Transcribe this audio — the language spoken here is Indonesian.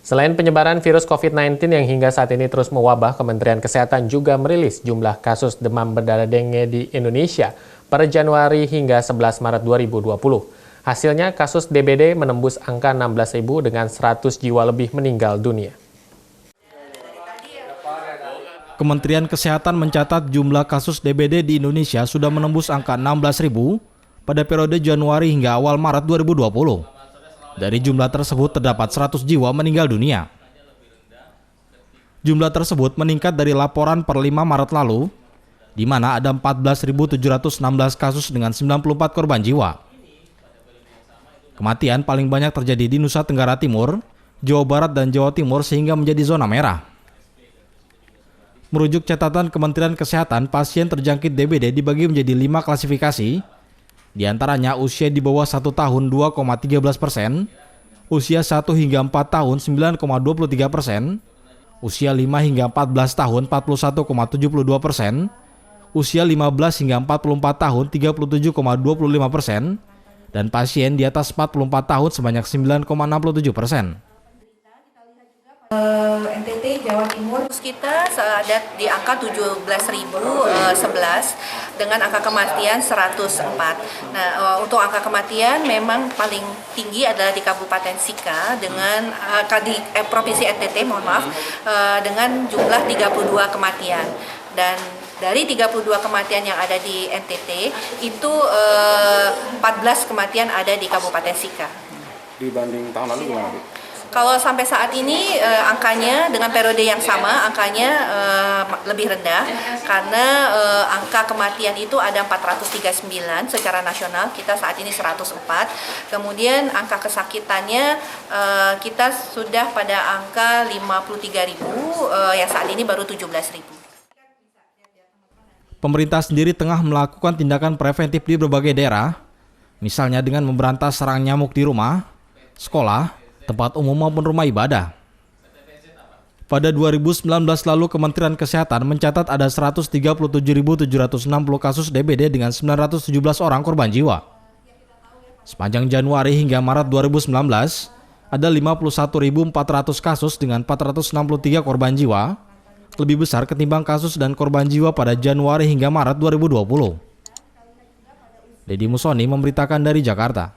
Selain penyebaran virus COVID-19 yang hingga saat ini terus mewabah, Kementerian Kesehatan juga merilis jumlah kasus demam berdarah dengue di Indonesia per Januari hingga 11 Maret 2020. Hasilnya kasus DBD menembus angka 16.000 dengan 100 jiwa lebih meninggal dunia. Kementerian Kesehatan mencatat jumlah kasus DBD di Indonesia sudah menembus angka 16.000 pada periode Januari hingga awal Maret 2020. Dari jumlah tersebut terdapat 100 jiwa meninggal dunia. Jumlah tersebut meningkat dari laporan per 5 Maret lalu, di mana ada 14.716 kasus dengan 94 korban jiwa. Kematian paling banyak terjadi di Nusa Tenggara Timur, Jawa Barat, dan Jawa Timur sehingga menjadi zona merah. Merujuk catatan Kementerian Kesehatan, pasien terjangkit DBD dibagi menjadi 5 klasifikasi. Di antaranya usia di bawah 1 tahun 2,13%, usia 1 hingga 4 tahun 9,23%, usia 5 hingga 14 tahun 41,72%, usia 15 hingga 44 tahun 37,25%, dan pasien di atas 44 tahun sebanyak 9,67%. NTT Jawa Timur kita ada di angka 17.011 dengan angka kematian 104. Nah, untuk angka kematian memang paling tinggi adalah di Kabupaten Sika dengan di Provinsi NTT, dengan jumlah 32 kematian. Dan dari 32 kematian yang ada di NTT itu 14 kematian ada di Kabupaten Sika. Dibanding tahun lalu gimana, Bu? Kalau sampai saat ini angkanya dengan periode yang sama angkanya lebih rendah karena angka kematian itu ada 439 secara nasional, kita saat ini 104. Kemudian angka kesakitannya kita sudah pada angka 53.000, yang saat ini baru 17.000. Pemerintah sendiri tengah melakukan tindakan preventif di berbagai daerah, misalnya dengan memberantas sarang nyamuk di rumah, sekolah, tempat umum maupun rumah ibadah. Pada 2019 lalu, Kementerian Kesehatan mencatat ada 137.760 kasus DBD dengan 917 orang korban jiwa. Sepanjang Januari hingga Maret 2019, ada 51.400 kasus dengan 463 korban jiwa, lebih besar ketimbang kasus dan korban jiwa pada Januari hingga Maret 2020. Deddy Musoni memberitakan dari Jakarta.